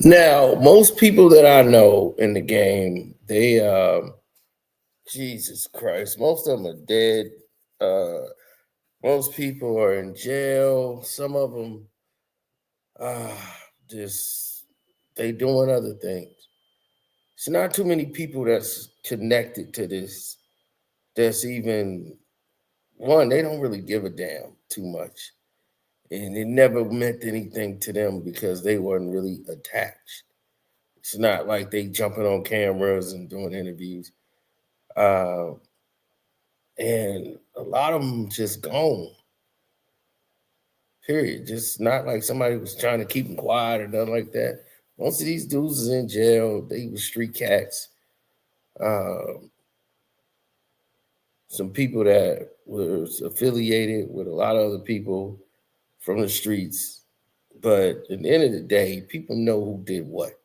Now, most people that I know in the game, Jesus Christ, most of them are dead. Uh, most people are in jail. Some of them, uh, just they doing other things. It's not too many people that's connected to this. That's even one. They don't really give a damn too much, and it never meant anything to them because they weren't really attached. It's not like they jumping on cameras and doing interviews. Uh, and a lot of them just gone. Period. Just not like somebody was trying to keep them quiet or nothing like that. Most of these dudes is in jail. They were street cats. Um, some people that was affiliated with a lot of other people from the streets. But at the end of the day, people know who did what,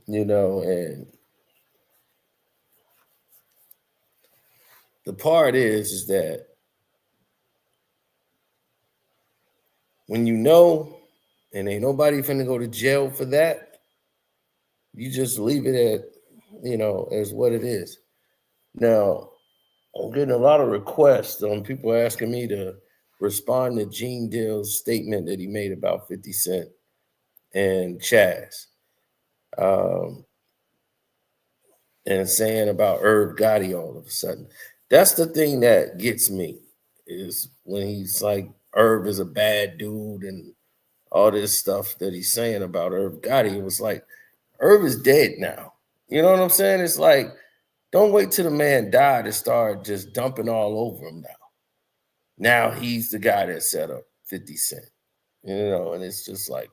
and the part is that when you know and ain't nobody finna go to jail for that, you just leave it at, as what it is. Now, I'm getting a lot of requests on people asking me to respond to Gene Deal's statement that he made about 50 Cent and Chaz, um, and saying about Irv Gotti all of a sudden. That's the thing that gets me is when he's like, Irv is a bad dude and all this stuff that he's saying about Irv Gotti. It was like, Irv is dead now. You know what I'm saying? It's like, don't wait till the man died to start just dumping all over him now. Now he's the guy that set up 50 Cent, and it's just like,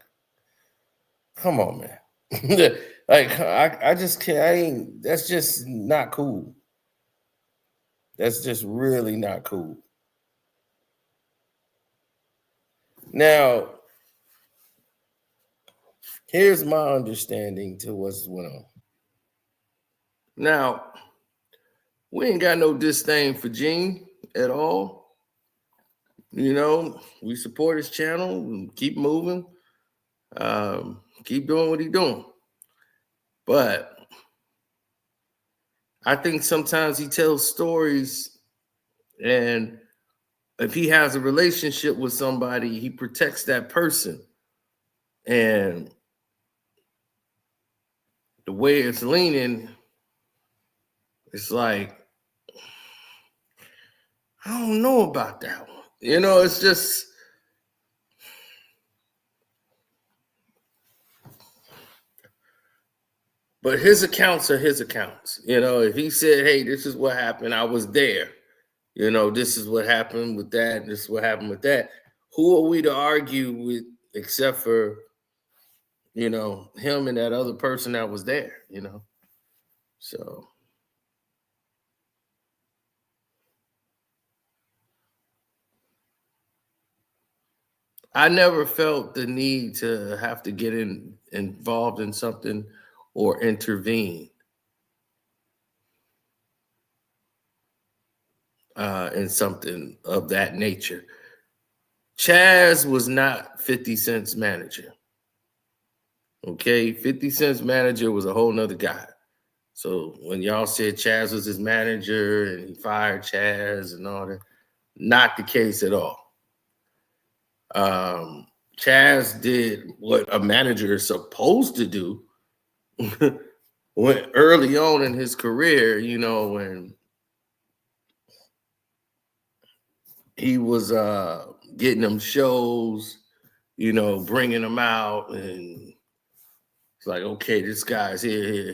come on, man. Like, I just can't, that's just not cool. That's just really not cool. Now, here's my understanding to what's going on. Now, we ain't got no disdain for Gene at all. We support his channel and keep moving. Keep doing what he's doing. But I think sometimes he tells stories, and if he has a relationship with somebody, he protects that person. And the way it's leaning, it's like, I don't know about that one. It's just, but his accounts are his accounts. If he said, hey, this is what happened, I was there. This is what happened with that, this is what happened with that. Who are we to argue with except for, him and that other person that was there. So I never felt the need to have to get involved in something or intervene in something of that nature. Chaz was not 50 Cent's manager. Okay, 50 Cent's manager was a whole nother guy. So when y'all said Chaz was his manager and he fired Chaz and all that, not the case at all. Chaz did what a manager is supposed to do when early on in his career, when he was getting them shows, bringing them out, and it's like, okay, this guy's here,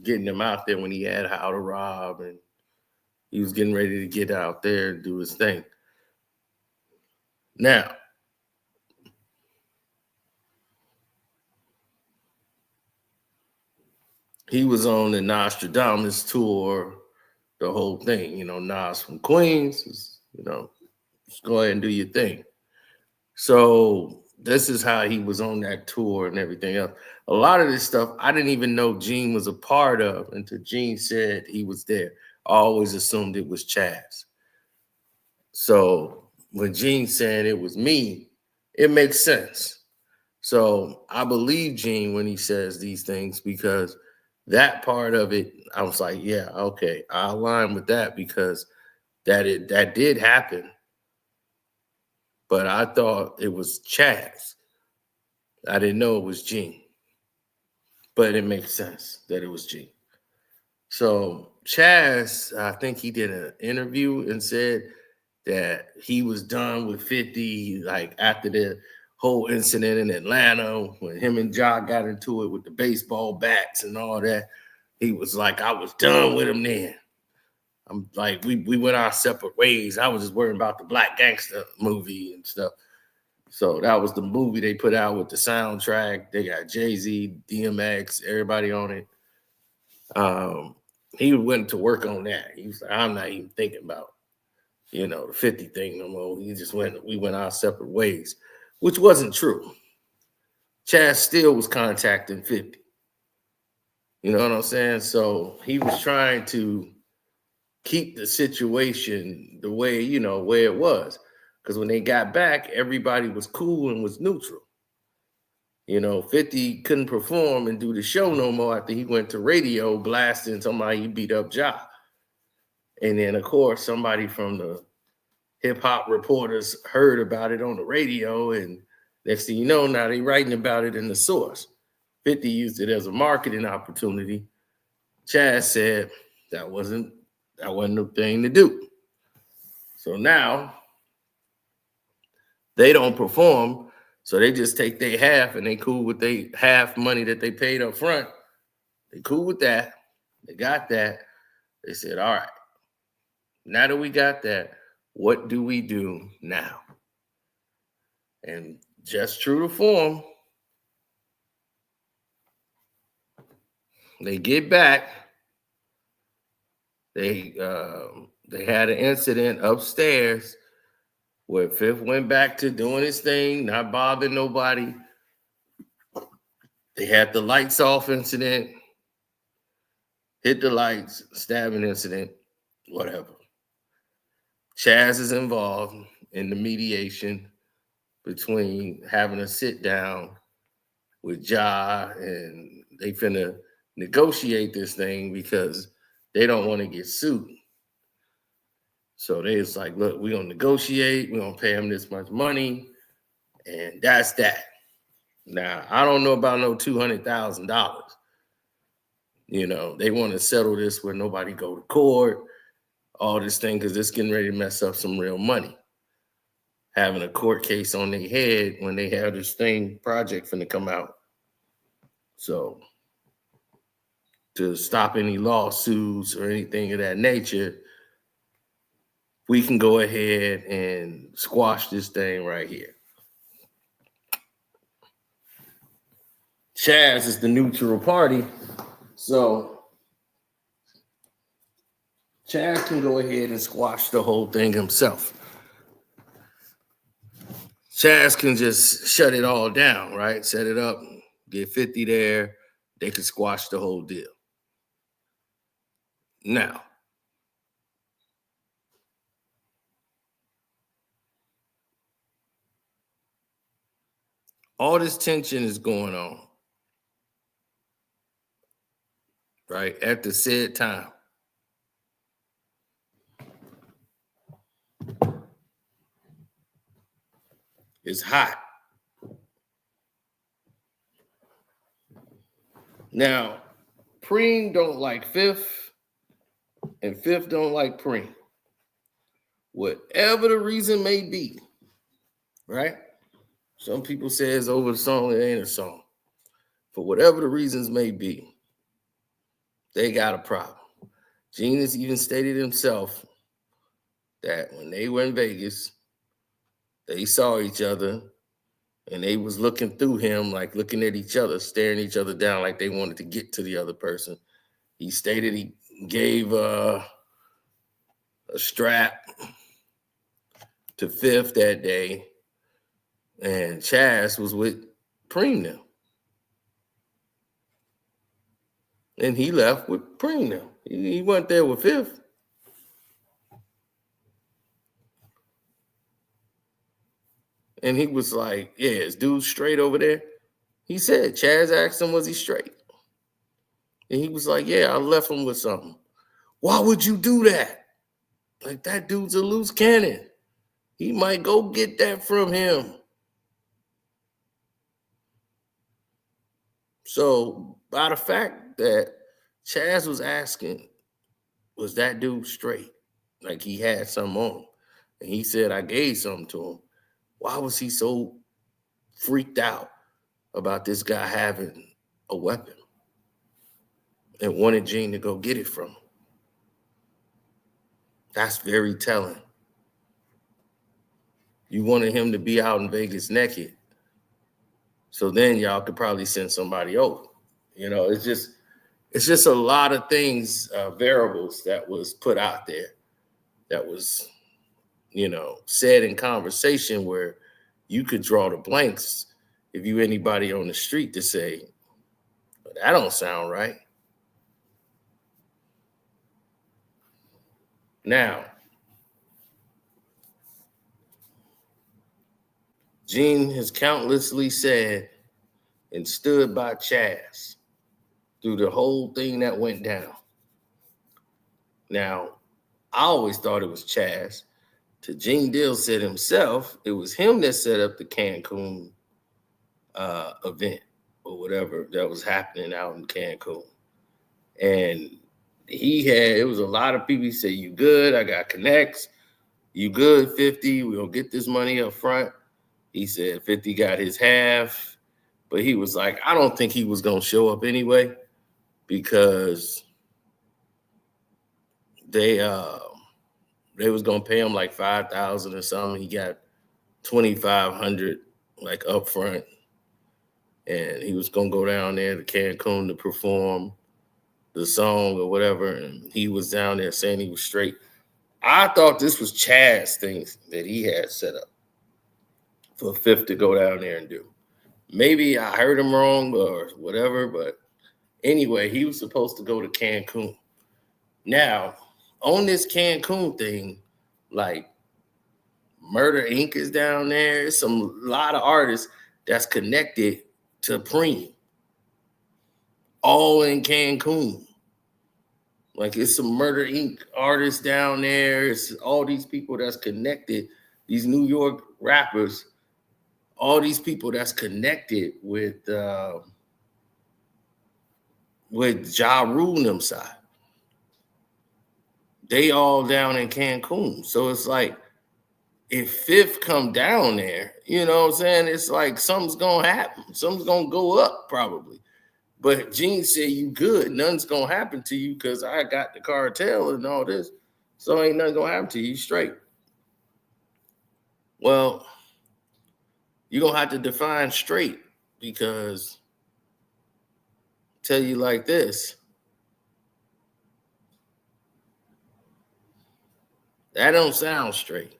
getting them out there when he had How to Rob, and he was getting ready to get out there and do his thing. Now, he was on the Nostradamus tour, the whole thing, Nas from Queens, just go ahead and do your thing. So this is how he was on that tour and everything else. A lot of this stuff I didn't even know Gene was a part of until Gene said he was there. I always assumed it was Chaz. So when Gene said it was me, it makes sense. So I believe Gene when he says these things, because that part of it, I was like, yeah, okay, I align with that, because that did happen. But I thought it was Chaz. I didn't know it was Gene. But it makes sense that it was Gene. So Chaz, I think he did an interview and said that he was done with 50, like after the whole incident in Atlanta when him and Ja got into it with the baseball bats and all that. He was like, I was done with him then. I'm like, we went our separate ways. I was just worrying about the Black Gangster movie and stuff. So that was the movie they put out with the soundtrack. They got Jay-Z, DMX, everybody on it. He went to work on that. He was like, I'm not even thinking about, the 50 thing no more. We went our separate ways, which wasn't true. Chaz still was contacting 50. You know what I'm saying? So he was trying to keep the situation the way, where it was. Because when they got back, everybody was cool and was neutral. 50 couldn't perform and do the show no more after he went to radio blasting somebody he beat up Ja. And then, of course, somebody from the hip-hop reporters heard about it on the radio, and next thing you know, now they writing about it in the source. 50 used it as a marketing opportunity. Chaz said that wasn't the thing to do. So now they don't perform, so they just take their half, and they cool with their half money that they paid up front. They cool with that. They got that. They said, all right, now that we got that, what do we do now? And just true to form, they get back. They had an incident upstairs where Fifth went back to doing his thing, not bothering nobody. They had the lights off incident, hit the lights, stabbing incident, whatever. Chaz is involved in the mediation between having a sit down with Ja, and they finna negotiate this thing because they don't want to get sued. So they was like, look, we're gonna negotiate, we're gonna pay him this much money, and that's that. Now, I don't know about no $200,000. They want to settle this where nobody go to court, all this thing, because it's getting ready to mess up some real money. Having a court case on their head when they have this project finna come out. So to stop any lawsuits or anything of that nature, we can go ahead and squash this thing right here. Chaz is the neutral party, so Chaz can go ahead and squash the whole thing himself. Chaz can just shut it all down, right? Set it up, get 50 there. They can squash the whole deal. Now, all this tension is going on, right, at the said time. It's hot. Now, Preem don't like Fifth, and Fifth don't like Preem. Whatever the reason may be, right? Some people say it's over the song, it ain't a song. For whatever the reasons may be, they got a problem. Gene has even stated himself that when they were in Vegas, they saw each other and they was looking through him, like looking at each other, staring each other down like they wanted to get to the other person. He stated he gave a strap to Fifth that day, and Chaz was with Preem now. And he left with Preem now. He wasn't there with Fifth. And he was like, yeah, is dude straight over there? He said, Chaz asked him, was he straight? And he was like, yeah, I left him with something. Why would you do that? Like, that dude's a loose cannon. He might go get that from him. So, by the fact that Chaz was asking, was that dude straight? Like, he had something on him. And he said, I gave something to him. Why was he so freaked out about this guy having a weapon and wanted Gene to go get it from him? That's very telling. You wanted him to be out in Vegas naked. So then y'all could probably send somebody over. You know, it's just a lot of things, variables that was put out there that was, said in conversation where you could draw the blanks if you anybody on the street to say, that don't sound right. Now, Gene has countlessly said and stood by Chaz through the whole thing that went down. Now, I always thought it was Chaz. To Gene Deal said himself, it was him that set up the Cancun event or whatever that was happening out in Cancun. And it was a lot of people. He said, you good? I got connects. You good, 50? We'll get this money up front. He said 50 got his half. But he was like, I don't think he was going to show up anyway because they was going to pay him like $5,000 or something. He got $2,500 like up front. And he was going to go down there to Cancun to perform the song or whatever. And he was down there saying he was straight. I thought this was Chaz's things that he had set up for Fifth to go down there and do. Maybe I heard him wrong or whatever, but anyway, he was supposed to go to Cancun. Now, on this Cancun thing, like Murder Inc. is down there. It's a lot of artists that's connected to Preem, all in Cancun. Like, it's some Murder Inc. artists down there. It's all these people that's connected, these New York rappers, all these people that's connected with Ja Rule and them side. They all down in Cancun. So it's like, if Fifth come down there, you know what I'm saying? It's like something's going to happen. Something's going to go up probably. But Gene said, you good. Nothing's going to happen to you because I got the cartel and all this. So ain't nothing going to happen to you. You straight. Well, you're going to have to define straight because tell you like this. That don't sound straight.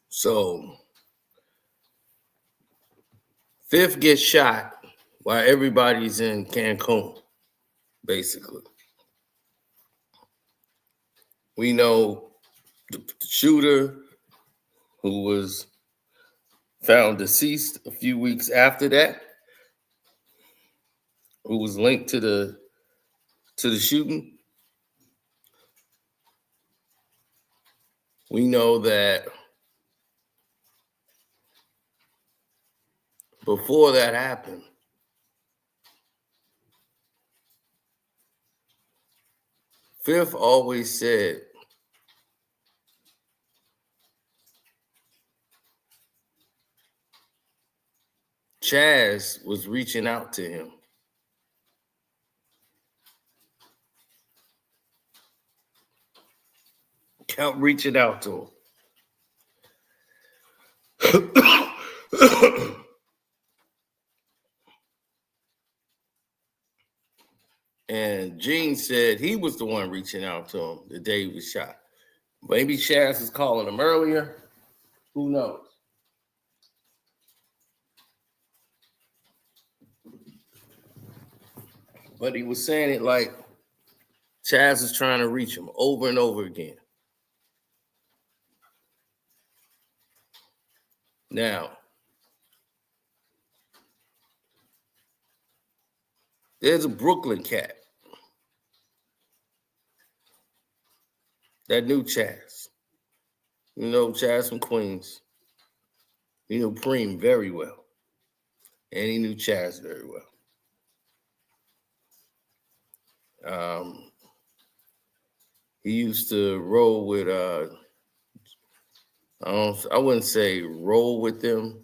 So Fifth gets shot while everybody's in Cancun, basically. We know the shooter who was found deceased a few weeks after that, who was linked to the shooting. We know that before that happened, Fifth always said Chaz was reaching out to him. Kept reaching out to him. And Gene said he was the one reaching out to him the day he was shot. Maybe Chaz was calling him earlier. Who knows? But he was saying it like Chaz is trying to reach him over and over again. Now, there's a Brooklyn cat that knew Chaz. You know Chaz from Queens. He knew Preem very well. And he knew Chaz very well. He used to roll with I wouldn't say roll with them,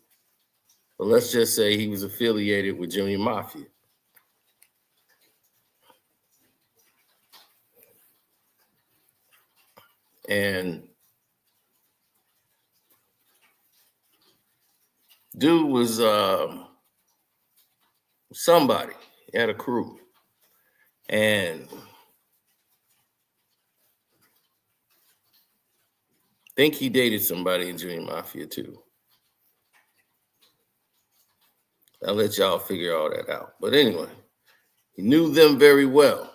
but let's just say he was affiliated with Jimmy Mafia. And dude was somebody. He had a crew. And I think he dated somebody in Jimmy Mafia too. I'll let y'all figure all that out. But anyway, he knew them very well.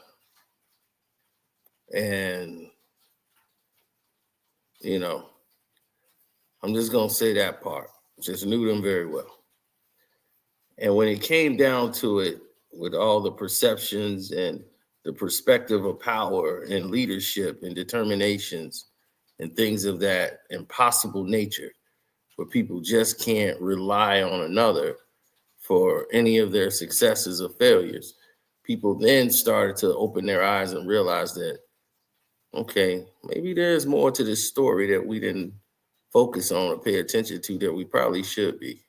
And, you know, I'm just going to say that part. Just knew them very well. And when it came down to it, with all the perceptions and the perspective of power and leadership and determinations and things of that impossible nature, where people just can't rely on another for any of their successes or failures, people then started to open their eyes and realize that, okay, maybe there's more to this story that we didn't focus on or pay attention to that we probably should be.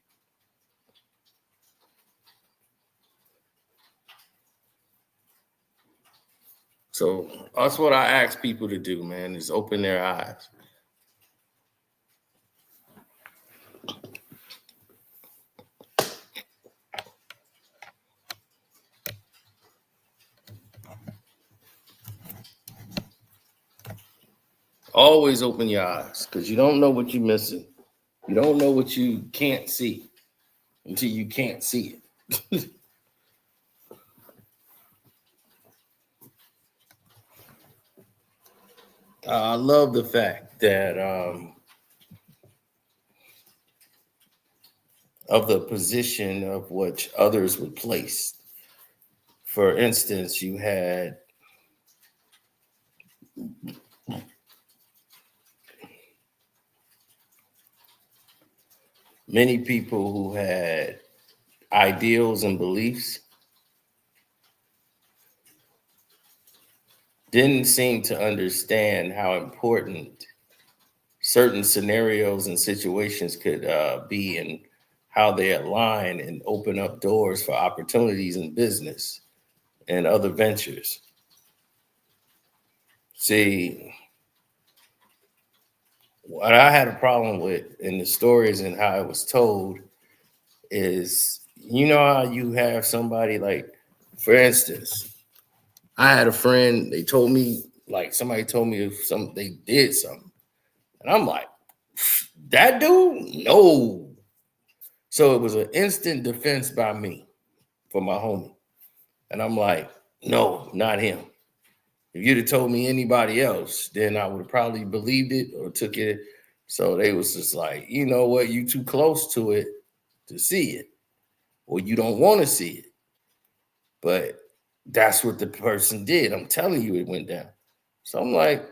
So that's what I ask people to do, man, is open their eyes. Always open your eyes, because you don't know what you're missing. You don't know what you can't see until you can't see it. I love the fact that of the position of which others would place. For instance, you had many people who had ideals and beliefs didn't seem to understand how important certain scenarios and situations could be, and how they align and open up doors for opportunities in business and other ventures. See, what I had a problem with in the stories and how it was told is, you know how you have somebody like, for instance, I had a friend, they told me, like somebody told me if they did something. And I'm like, that dude? No. So it was an instant defense by me for my homie. And I'm like, no, not him. If you'd have told me anybody else, then I would have probably believed it or took it. So they was just like, you know what, you too close to it to see it, or you don't want to see it. But that's what the person did. I'm telling you, it went down. So I'm like,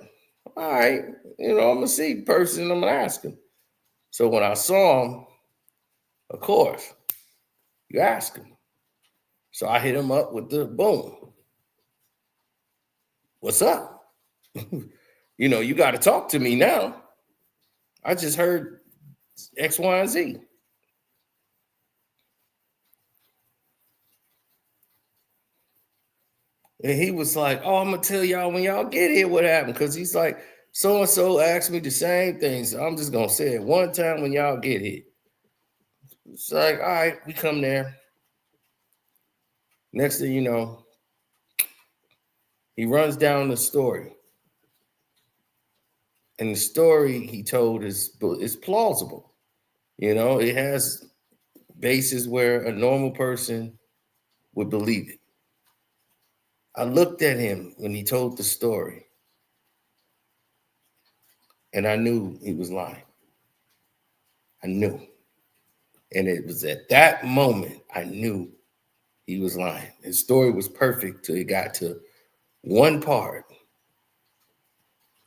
all right, I'm gonna see the person, I'm gonna ask him. So when I saw him, of course, you ask him. So I hit him up with the boom. What's up? You got to talk to me now. I just heard X, Y, and Z. And he was like, oh, I'm going to tell y'all when y'all get here what happened. Because he's like, so-and-so asked me the same thing. So I'm just going to say it one time when y'all get here. It's like, all right, we come there. Next thing you know, he runs down the story. And the story he told is plausible. It has bases where a normal person would believe it. I looked at him when he told the story, and I knew he was lying. I knew. And it was at that moment I knew he was lying. His story was perfect till he got to one part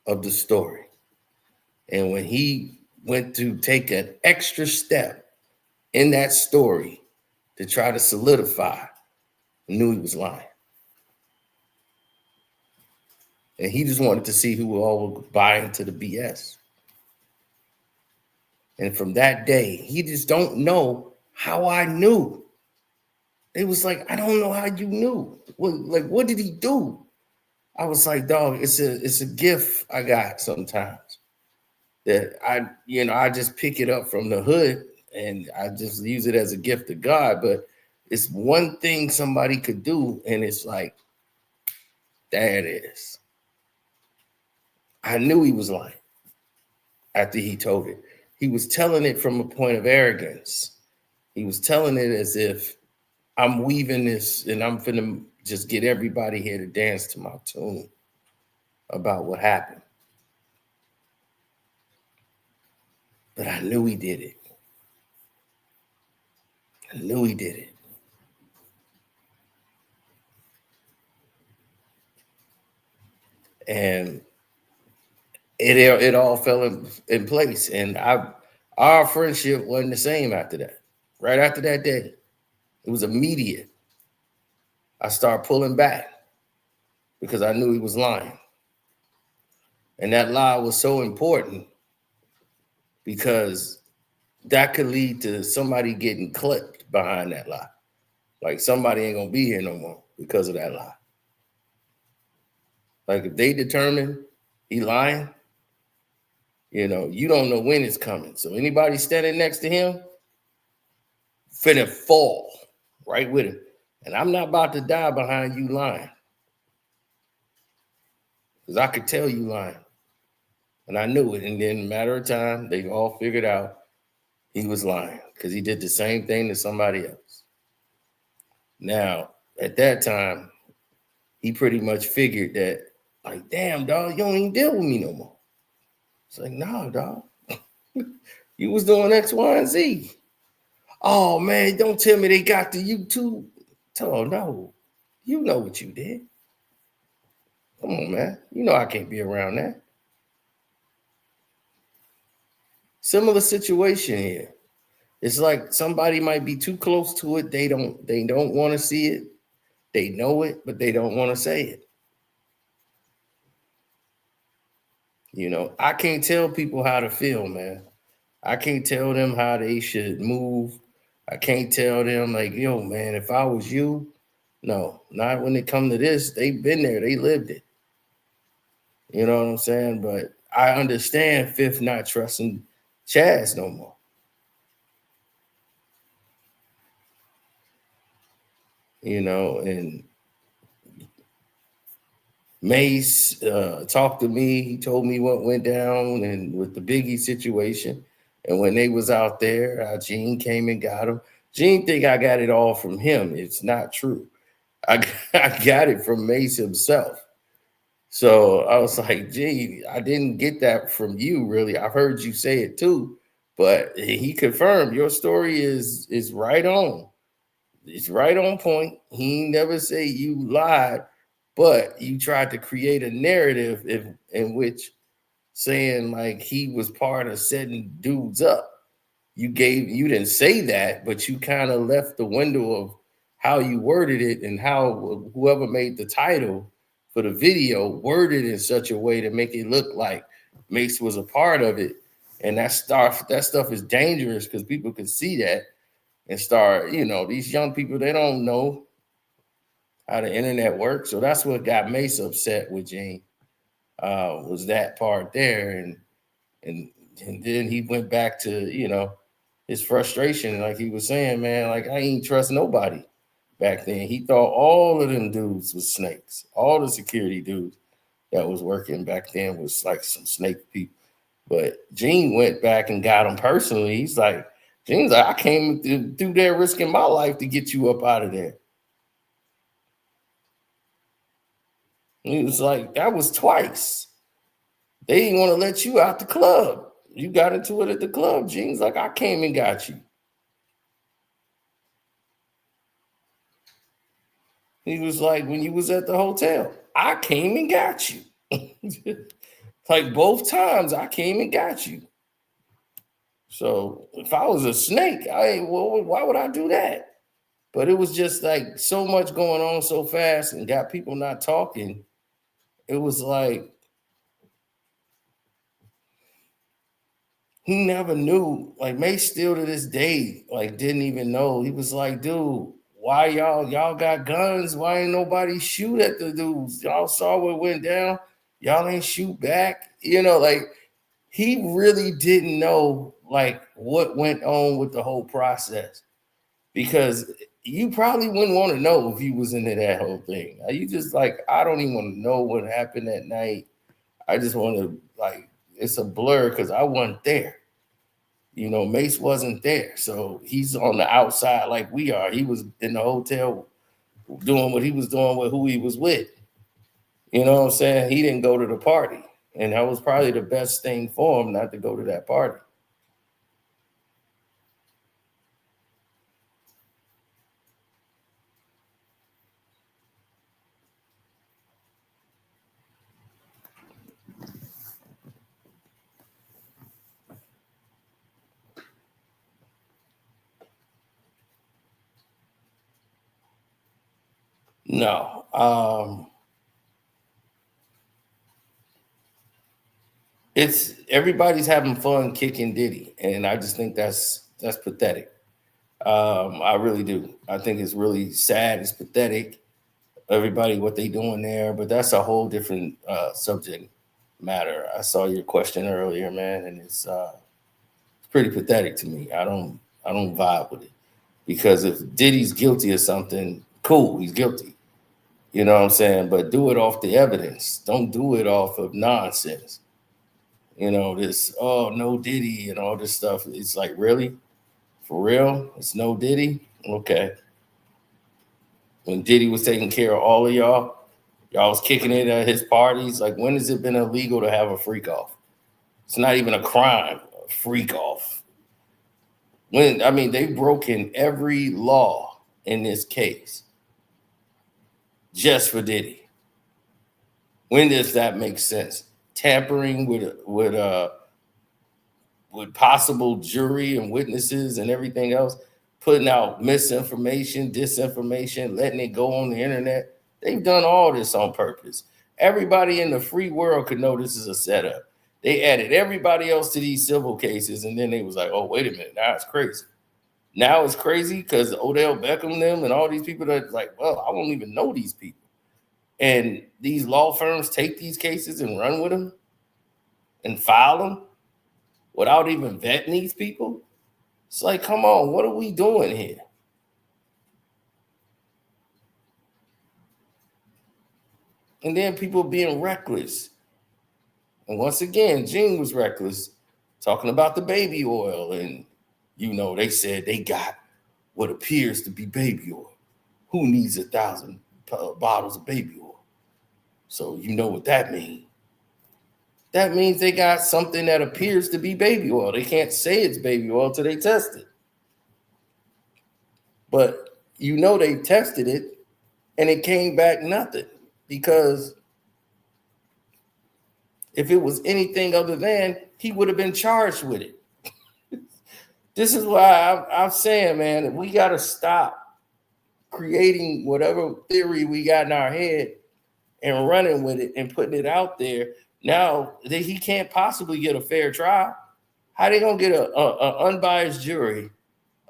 of the story. And when he went to take an extra step in that story to try to solidify, I knew he was lying. And he just wanted to see who all would buy into the BS. And from that day, he just don't know how I knew. It was like, I don't know how you knew. What did he do? I was like, dog, it's a gift I got sometimes that I just pick it up from the hood and I just use it as a gift of God. But it's one thing somebody could do, and it's like, there it is. I knew he was lying after he told it. He was telling it from a point of arrogance. He was telling it as if I'm weaving this and I'm finna just get everybody here to dance to my tune about what happened. But I knew he did it. I knew he did it. And it all fell in place. And our friendship wasn't the same after that. Right after that day, it was immediate. I started pulling back because I knew he was lying. And that lie was so important because that could lead to somebody getting clipped behind that lie. Like somebody ain't gonna be here no more because of that lie. Like if they determine he lying, you don't know when it's coming. So anybody standing next to him, finna fall right with him. And I'm not about to die behind you lying. Because I could tell you lying. And I knew it. And then in a matter of time, they all figured out he was lying because he did the same thing to somebody else. Now, at that time, he pretty much figured that, like, damn, dog, you don't even deal with me no more. It's like, nah, dog. You was doing X, Y, and Z. Oh, man, don't tell me they got the YouTube. Oh, no. You know what you did. Come on, man. You know I can't be around that. Similar situation here. It's like somebody might be too close to it. They don't want to see it. They know it, but they don't want to say it. I can't tell people how to feel, man. I can't tell them how they should move. I can't tell them like, yo, man, if I was you, no, not when it come to this. They've been there. They lived it. You know what I'm saying? But I understand Fifth not trusting Chaz no more. And Mase talked to me. He told me what went down and with the Biggie situation. And when they was out there, Gene came and got him. Gene think I got it all from him. It's not true. I got it from Mase himself. So I was like, gee, I didn't get that from you, really. I heard you say it too. But he confirmed your story is right on. It's right on point. He never say you lied, but you tried to create a narrative in which saying like he was part of setting dudes up. You didn't say that, but you kind of left the window of how you worded it and how whoever made the title for the video worded in such a way to make it look like Mase was a part of it. And that stuff is dangerous because people can see that and start, these young people, they don't know how the internet works. So that's what got Mase upset with Gene, was that part there. And then he went back to, his frustration. Like he was saying, man, like I ain't trust nobody back then. He thought all of them dudes was snakes. All the security dudes that was working back then was like some snake people. But Gene went back and got him personally. He's like, Gene's like, I came through there risking my life to get you up out of there. He was like, that was twice. They didn't want to let you out the club. You got into it at the club. Gene's like, I came and got you. He was like, when you was at the hotel, I came and got you. Like both times, I came and got you. So if I was a snake, why would I do that? But it was just like so much going on so fast and got people not talking. It was like he never knew. Like Mase still to this day, like didn't even know. He was like, dude, why y'all got guns? Why ain't nobody shoot at the dudes? Y'all saw what went down. Y'all ain't shoot back. Like he really didn't know like what went on with the whole process. Because you probably wouldn't want to know if you was into that whole thing. You just like, I don't even want to know what happened that night. I just want to like, it's a blur because I wasn't there. Mase wasn't there. So he's on the outside like we are. He was in the hotel doing what he was doing with who he was with. You know what I'm saying? He didn't go to the party. And that was probably the best thing for him not to go to that party. No. It's everybody's having fun kicking Diddy, and I just think that's pathetic. I really do. I think it's really sad. It's pathetic. Everybody, what they doing there, but that's a whole different subject matter. I saw your question earlier, man, and it's pretty pathetic to me. I don't vibe with it because if Diddy's guilty of something, cool, he's guilty. You know what I'm saying? But do it off the evidence. Don't do it off of nonsense. This, oh, no Diddy and all this stuff. It's like, really? For real? It's no Diddy? Okay. When Diddy was taking care of all of y'all was kicking it at his parties. Like, when has it been illegal to have a freak off? It's not even a crime, a freak off. They've broken every law in this case just for Diddy. When does that make sense? Tampering with possible jury and witnesses and everything else, putting out misinformation, disinformation, letting it go on the internet. They've done all this on purpose. Everybody in the free world could know this is a setup. They added everybody else to these civil cases, and then they was like, oh, wait a minute, now it's crazy. Now it's crazy because Odell Beckham them and all these people that like, well, I won't even know these people. And these law firms take these cases and run with them and file them without even vetting these people. It's like, come on, what are we doing here? And then people being reckless. And once again, Gene was reckless, talking about the baby oil. And, they said they got what appears to be baby oil. Who needs 1,000 bottles of baby oil? So you know what that means. That means they got something that appears to be baby oil. They can't say it's baby oil till they test it. But they tested it and it came back nothing. Because if it was anything other than, he would have been charged with it. This is why I'm saying, man, we got to stop creating whatever theory we got in our head and running with it and putting it out there. Now he can't possibly get a fair trial. How they gonna get a unbiased jury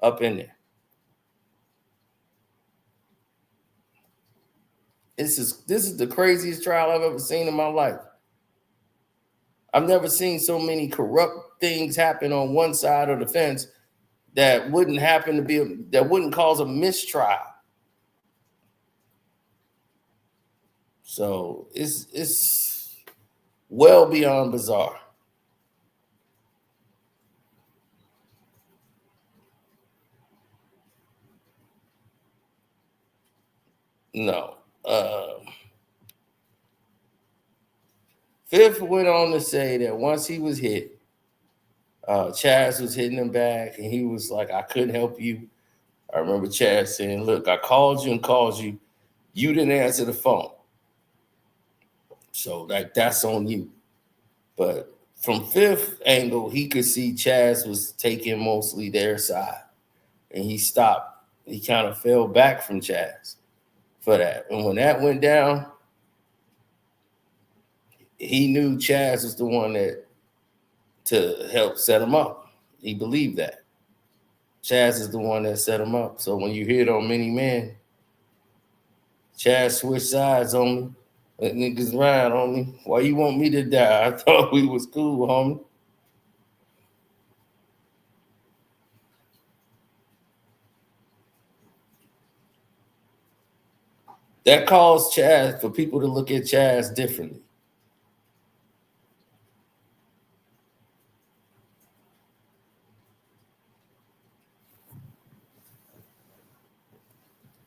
up in there? This is the craziest trial I've ever seen in my life. I've never seen so many corrupt things happen on one side of the fence that wouldn't cause a mistrial. So it's well beyond bizarre. No. Fifth went on to say that once he was hit, Chaz was hitting him back, and he was like, I couldn't help you. I remember Chaz saying, look, I called you and called you. You didn't answer the phone. So, like, that's on you. But from Fifth angle, he could see Chaz was taking mostly their side. And he stopped. He kind of fell back from Chaz for that. And when that went down, he knew Chaz was the one that to help set him up. He believed that. Chaz is the one that set him up. So when you hear it on Many Men, Chaz switched sides on me. Let niggas ride on me. Why you want me to die? I thought we was cool, homie. That caused Chaz for people to look at Chaz differently.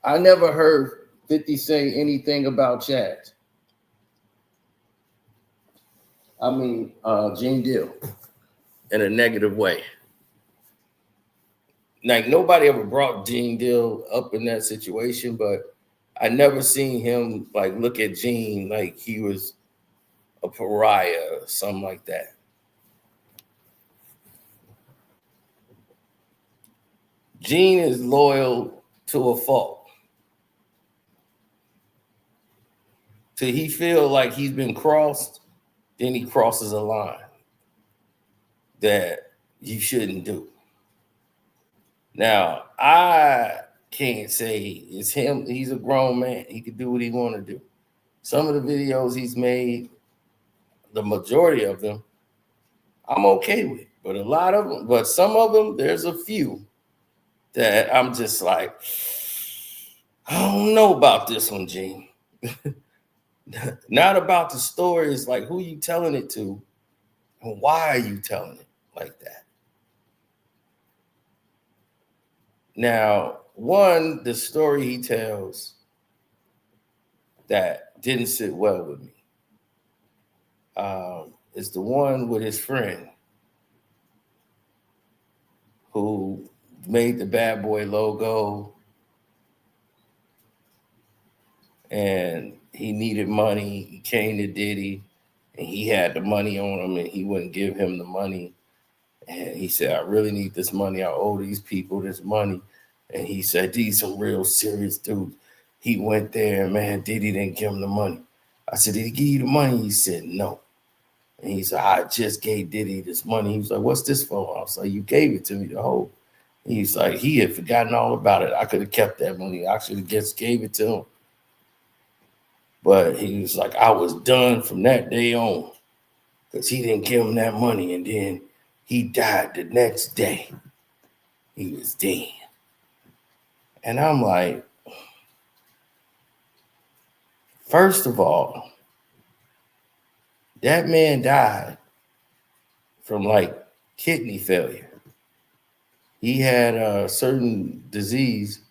I never heard 50 say anything about Chaz. I mean, Gene Deal in a negative way. Like nobody ever brought Gene Deal up in that situation, but I never seen him like look at Gene like he was a pariah or something like that. Gene is loyal to a fault. Till he feel like he's been crossed, then he crosses a line that you shouldn't do. Now, I can't say it's him. He's a grown man. He can do what he want to do. Some of the videos he's made, the majority of them, I'm okay with. But a lot of them, but some of them, there's a few that I'm just like, I don't know about this one, Gene. Not about the story. It's like, who you telling it to? And why are you telling it like that? Now, one, the story he tells that didn't sit well with me is the one with his friend who made the Bad Boy logo and he needed money. He came to Diddy and he had the money on him and he wouldn't give him the money. And he said, I really need this money. I owe these people this money. And he said, these some real serious dudes. He went there and man, Diddy didn't give him the money. I said, did he give you the money? He said, no. And he said, I just gave Diddy this money. He was like, what's this for? I was like, you gave it to me to hold. He's like, he had forgotten all about it. I could have kept that money. I should have just gave it to him. But he was like, I was done from that day on because he didn't give him that money. And then he died the next day. He was dead. And I'm like, first of all, that man died from like kidney failure. He had a certain disease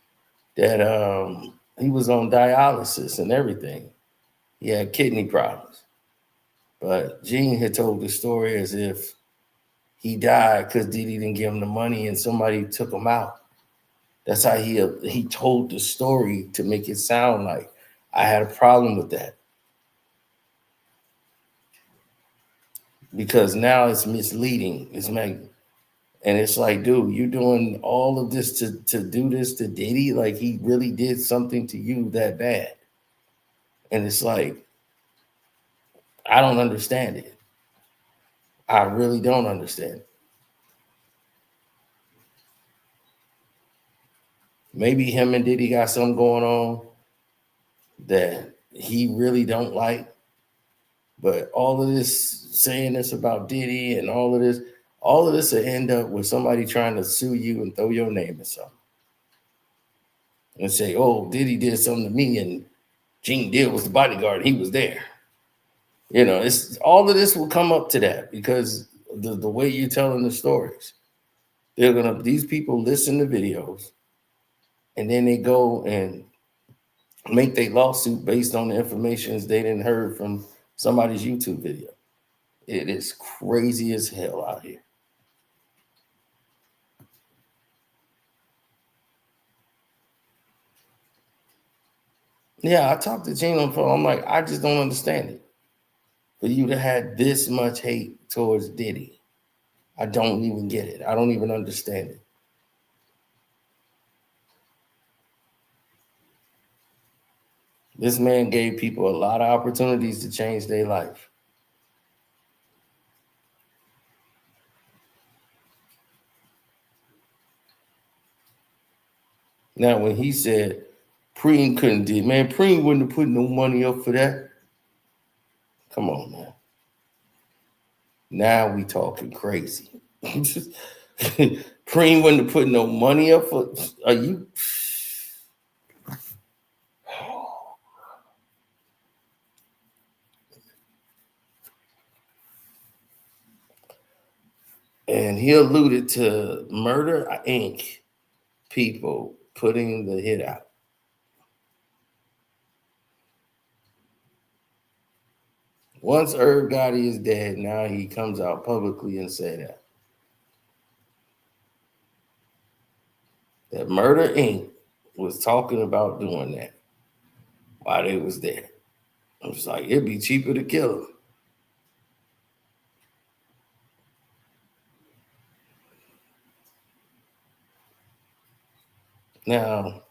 that he was on dialysis and everything. He had kidney problems. But Gene had told the story as if he died because Diddy didn't give him the money and somebody took him out. That's how he told the story to make it sound like I had a problem with that. Because now it's misleading. It's and it's like, dude, you're doing all of this to do this to Diddy? Like he really did something to you that bad. And it's like, I don't understand it. I really don't understand it. Maybe him and Diddy got something going on that he really don't like. But all of this saying this about Diddy and all of this will end up with somebody trying to sue you and throw your name in something. And say, oh, Diddy did something to me and Gene Deal was the bodyguard. He was there. You know, it's all of this will come up to that because the way you're telling the stories. These people listen to videos and then they go and make their lawsuit based on the information they didn't heard from somebody's YouTube video. It is crazy as hell out here. Yeah, I talked to Gene on the phone. I'm like, I just don't understand it. For you to have this much hate towards Diddy, I don't even get it. I don't even understand it. This man gave people a lot of opportunities to change their life. Now, when he said Preem couldn't do it, man, Preem wouldn't have put no money up for that. Come on, man. Now we talking crazy. Preem wouldn't have put no money up for. Are you? And he alluded to Murder Inc. people putting the hit out. Once Irv Gotti is dead, now he comes out publicly and say that Murder Inc. was talking about doing that while they was there. I was like, it'd be cheaper to kill him. Now,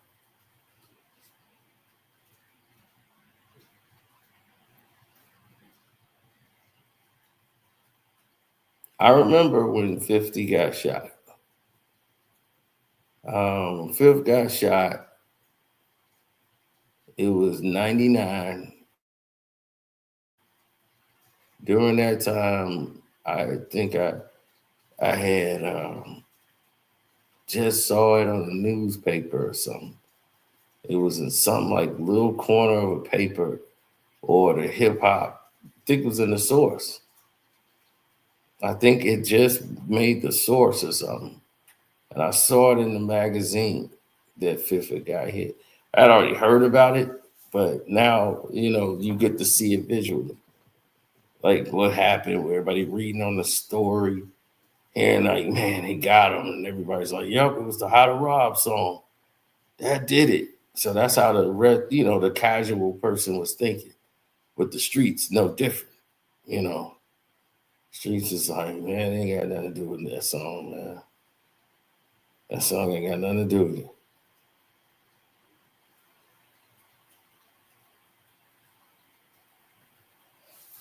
I remember when 50 got shot. 5th got shot. It was 99. During that time, I think I had just saw it on the newspaper or something. It was in some like little corner of a paper or the hip hop. I think it was in the Source. I think it just made the Source or something. And I saw it in the magazine that 50 got hit. I'd already heard about it, but now, you get to see it visually. Like what happened, where everybody reading on the story and like, man, they got him. And everybody's like, yep, it was the How to Rob song. That did it. So that's how the casual person was thinking. With the streets, no different. Streets is like, man, it ain't got nothing to do with that song, man. That song ain't got nothing to do with it.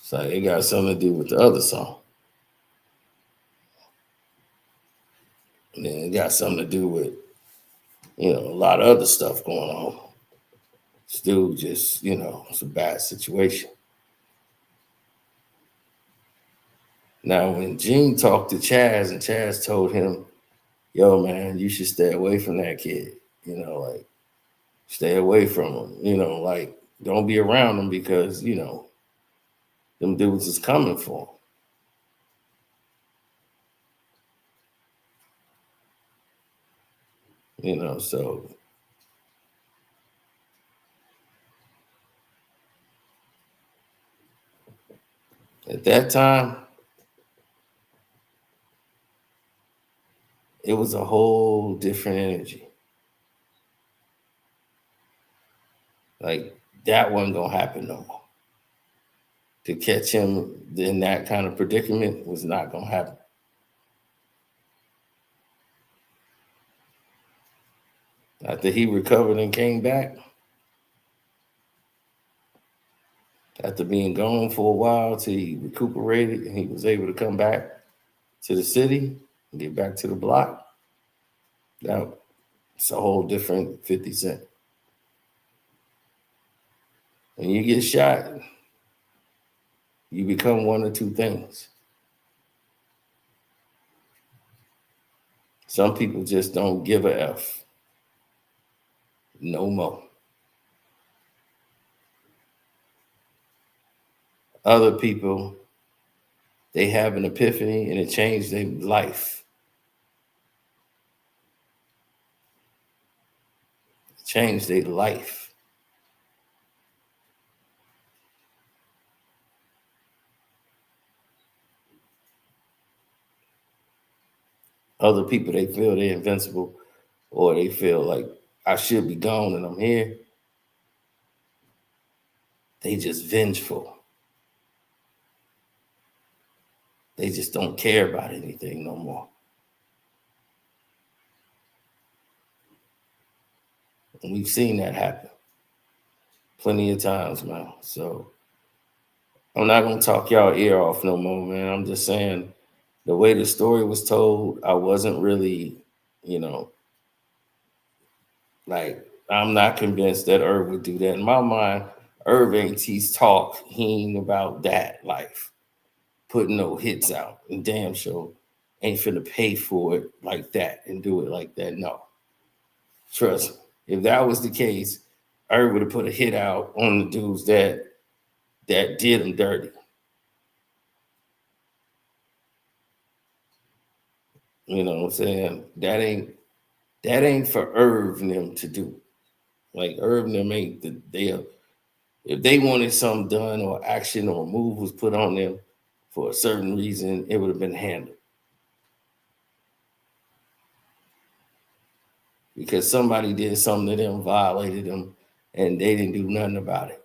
It's like it got something to do with the other song. And then it got something to do with, a lot of other stuff going on. Still just, it's a bad situation. Now, when Gene talked to Chaz and Chaz told him, yo, man, you should stay away from that kid. Stay away from him. Don't be around him because, them dudes is coming for him. So at that time, it was a whole different energy. Like that wasn't gonna happen no more. To catch him in that kind of predicament was not gonna happen. After he recovered and came back, after being gone for a while till he recuperated and he was able to come back to the city and get back to the block, now it's a whole different 50 Cent. When you get shot, you become one or two things. Some people just don't give a F. No more. Other people, they have an epiphany and it changed their life. It changed their life. Other people, they feel they're invincible, or they feel like I should be gone and I'm here. They just vengeful. They just don't care about anything no more. And we've seen that happen plenty of times, man. So I'm not gonna talk y'all ear off no more, man. I'm just saying the way the story was told, I wasn't really, you know, like I'm not convinced that Irv would do that. In my mind, Irv ain't he's talk. He ain't about that life. Putting no hits out and damn sure ain't finna pay for it like that and do it like that. No. Trust me. If that was the case, Irv would have put a hit out on the dudes that did him dirty. You know what I'm saying? That ain't for Irv and them to do. Like Irv and them ain't if they wanted something done or action or move was put on them for a certain reason, it would have been handled. Because somebody did something to them, violated them, and they didn't do nothing about it.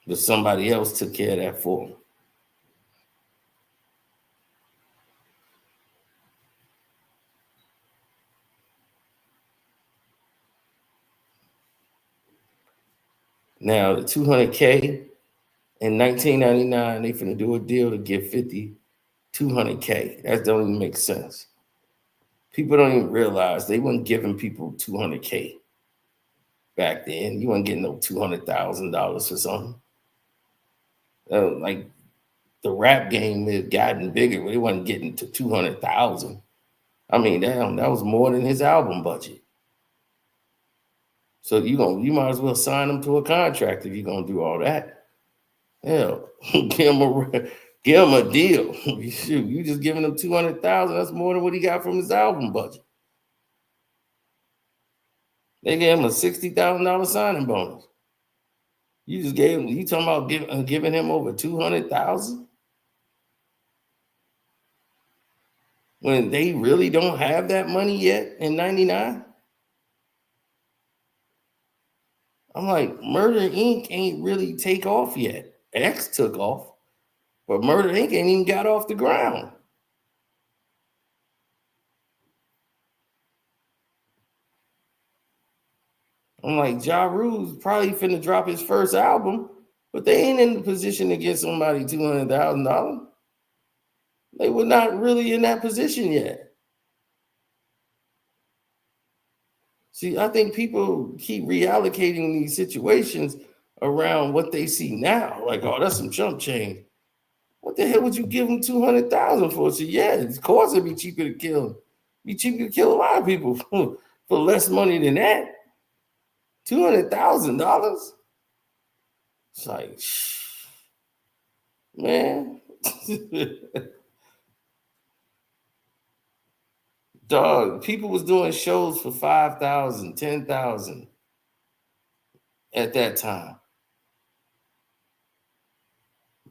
But somebody else took care of that for them. Now, the 200K in 1999, they finna do a deal to give 50, 200K. That don't even make sense. People don't even realize they weren't giving people 200K back then. You weren't getting no $200,000 for something. Like the rap game had gotten bigger, but it wasn't getting to 200,000. I mean, damn, that was more than his album budget. So you might as well sign him to a contract if you're gonna do all that. Hell, give him a deal. Shoot, you just giving him 200,000. That's more than what he got from his album budget. They gave him a $60,000 signing bonus. You just gave him. You talking about giving him over 200,000 when they really don't have that money yet in '99? I'm like, Murder Inc. ain't really take off yet. X took off, but Murder Inc. ain't even got off the ground. I'm like, Ja Rule's probably finna drop his first album, but they ain't in the position to get somebody $200,000. They were not really in that position yet. See, I think people keep reallocating these situations around what they see now. Like, oh, that's some chump change. What the hell would you give them 200,000 for? So yeah, of course it'd be cheaper to kill. Be cheaper to kill a lot of people for less money than that. $200,000. It's like, man. Dog, people was doing shows for 5,000, 10,000 at that time.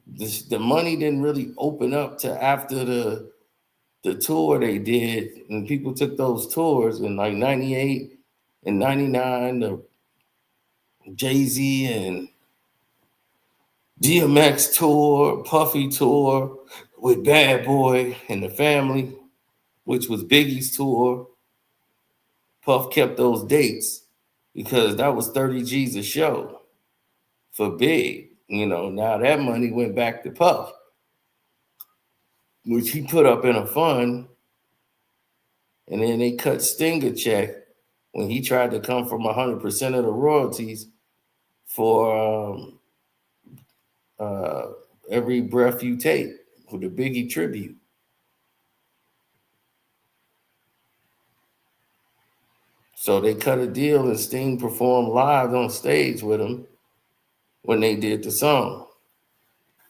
The money didn't really open up to after the tour they did, and people took those tours in like 98 and 99, the Jay-Z and DMX tour, Puffy tour with Bad Boy and the Family, which was Biggie's tour. Puff kept those dates because that was 30 G's a show for Big. You know, now that money went back to Puff, which he put up in a fund, and then they cut Sting a check when he tried to come from 100% of the royalties for Every Breath You Take for the Biggie tribute. So they cut a deal and Sting performed live on stage with him when they did the song.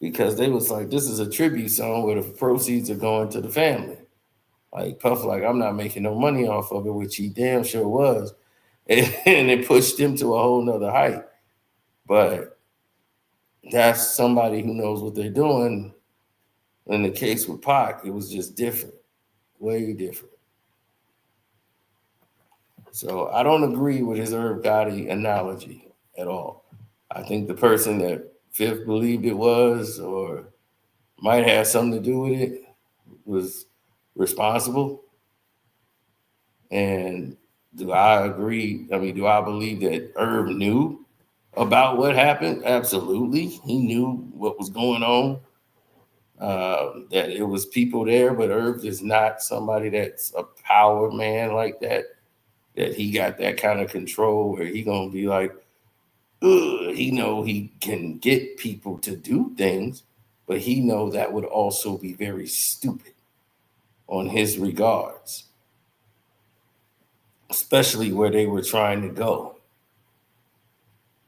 Because they was like, this is a tribute song where the proceeds are going to the family. Like Puff, like, I'm not making no money off of it, which he damn sure was. And it pushed him to a whole nother height. But that's somebody who knows what they're doing. In the case with Pac, it was just different, way different. So I don't agree with his Irv Gotti analogy at all. I think the person that Fifth believed it was, or might have something to do with it, was responsible. And do I agree? I mean, do I believe that Irv knew about what happened? Absolutely. He knew what was going on, that it was people there, but Irv is not somebody that's a power man like that, that he got that kind of control where he going to be like, ugh. He know he can get people to do things, but he know that would also be very stupid on his regards, especially where they were trying to go.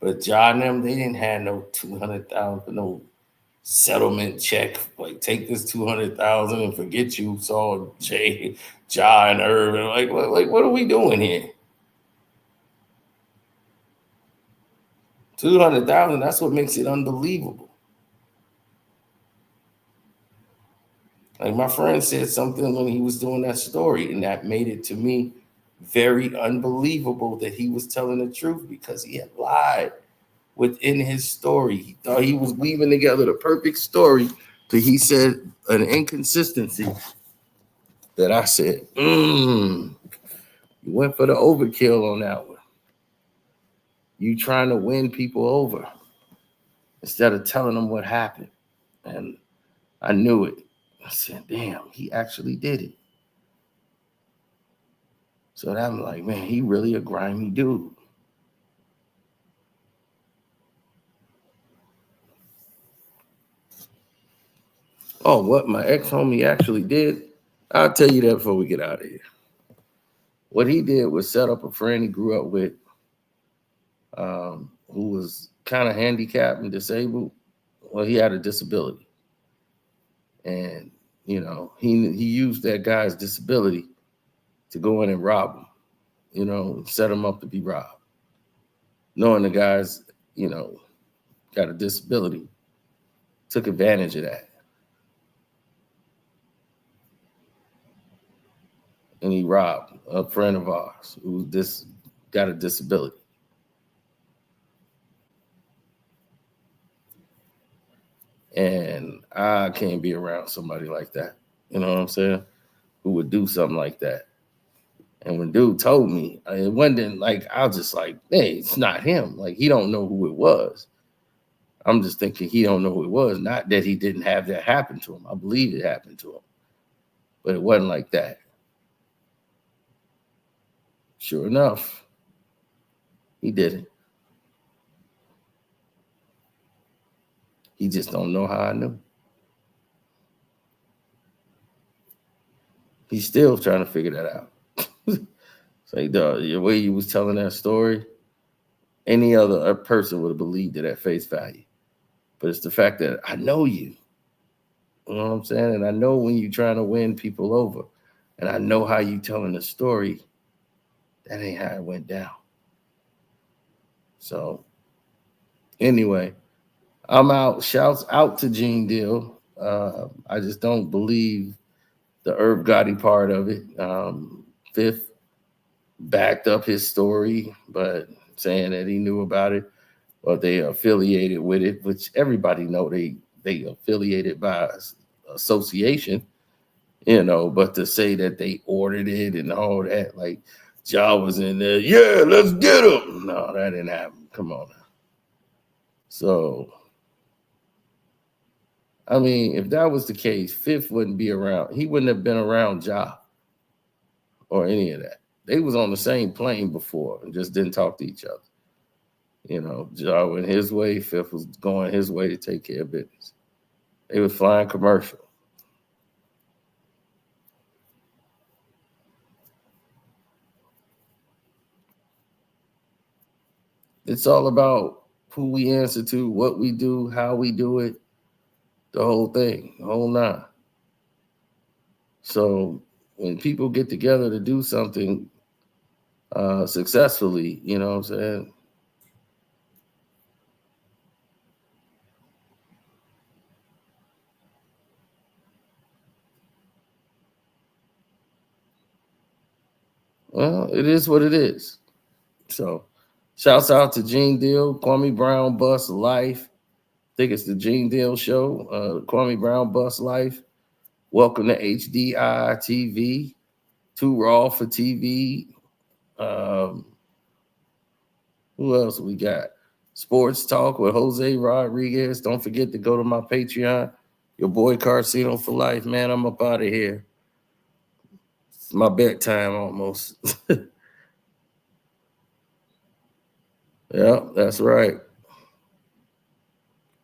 But John and them, they didn't have no 200,000, no settlement check. Like, take this 200,000 and forget you saw Jay, John, Irv, and what are we doing here? 200,000. That's what makes it unbelievable. Like, my friend said something when he was doing that story, and that made it to me very unbelievable that he was telling the truth, because he had lied within his story. He thought he was weaving together the perfect story, but he said an inconsistency that I said, you went for the overkill on that one. You trying to win people over instead of telling them what happened. And I knew it. I said, damn, he actually did it. So I'm like, man, he really a grimy dude. Oh, what my ex-homie actually did? I'll tell you that before we get out of here. What he did was set up a friend he grew up with, who was kind of handicapped and disabled. Well, he had a disability. And, he used that guy's disability to go in and rob him, set him up to be robbed. Knowing the guy's, got a disability, took advantage of that. And he robbed a friend of ours who got a disability. And I can't be around somebody like that. You know what I'm saying? Who would do something like that. And when dude told me, it wasn't like, I was just like, hey, it's not him. Like, he don't know who it was. I'm just thinking he don't know who it was. Not that he didn't have that happen to him. I believe it happened to him. But it wasn't like that. Sure enough, he did it. He just don't know how I knew. He's still trying to figure that out. It's like, the way you was telling that story, any other person would have believed it at face value. But it's the fact that I know you. You know what I'm saying? And I know when you're trying to win people over. And I know how you telling the story. That ain't how it went down. So, anyway, I'm out. Shouts out to Gene Deal. I just don't believe the Irv Gotti part of it. Fifth backed up his story, but saying that he knew about it, or they affiliated with it, which everybody know they affiliated by association, but to say that they ordered it and all that, like Ja was in there, yeah, let's get him. No, that didn't happen. Come on now. So, I mean, if that was the case, Fifth wouldn't be around. He wouldn't have been around Ja or any of that. They was on the same plane before and just didn't talk to each other. Ja went his way, Fifth was going his way to take care of business. They was flying commercial. It's all about who we answer to, what we do, how we do it, the whole thing, the whole nine. So when people get together to do something successfully, you know what I'm saying? Well, it is what it is. So, shouts out to Gene Deal, Kwame Brown Bus Life. I think it's the Gene Deal show. Kwame Brown Bus Life. Welcome to HDI TV. Too Raw for TV. Who else we got? Sports Talk with Jose Rodriguez. Don't forget to go to my Patreon. Your boy Carcino for life, man. I'm up out of here. It's my bedtime almost. Yeah, that's right.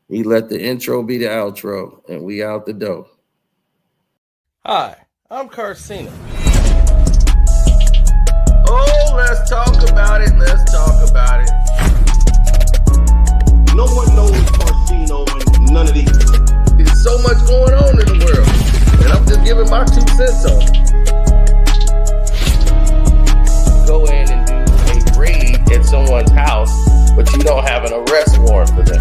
We let the intro be the outro, and we out the door. Hi, I'm Carcino. Oh, let's talk about it. Let's talk about it. No one knows Carcino and none of these. There's so much going on in the world, and I'm just giving my 2 cents on it. Go in and do a raid at someone's house, but you don't have an arrest warrant for them.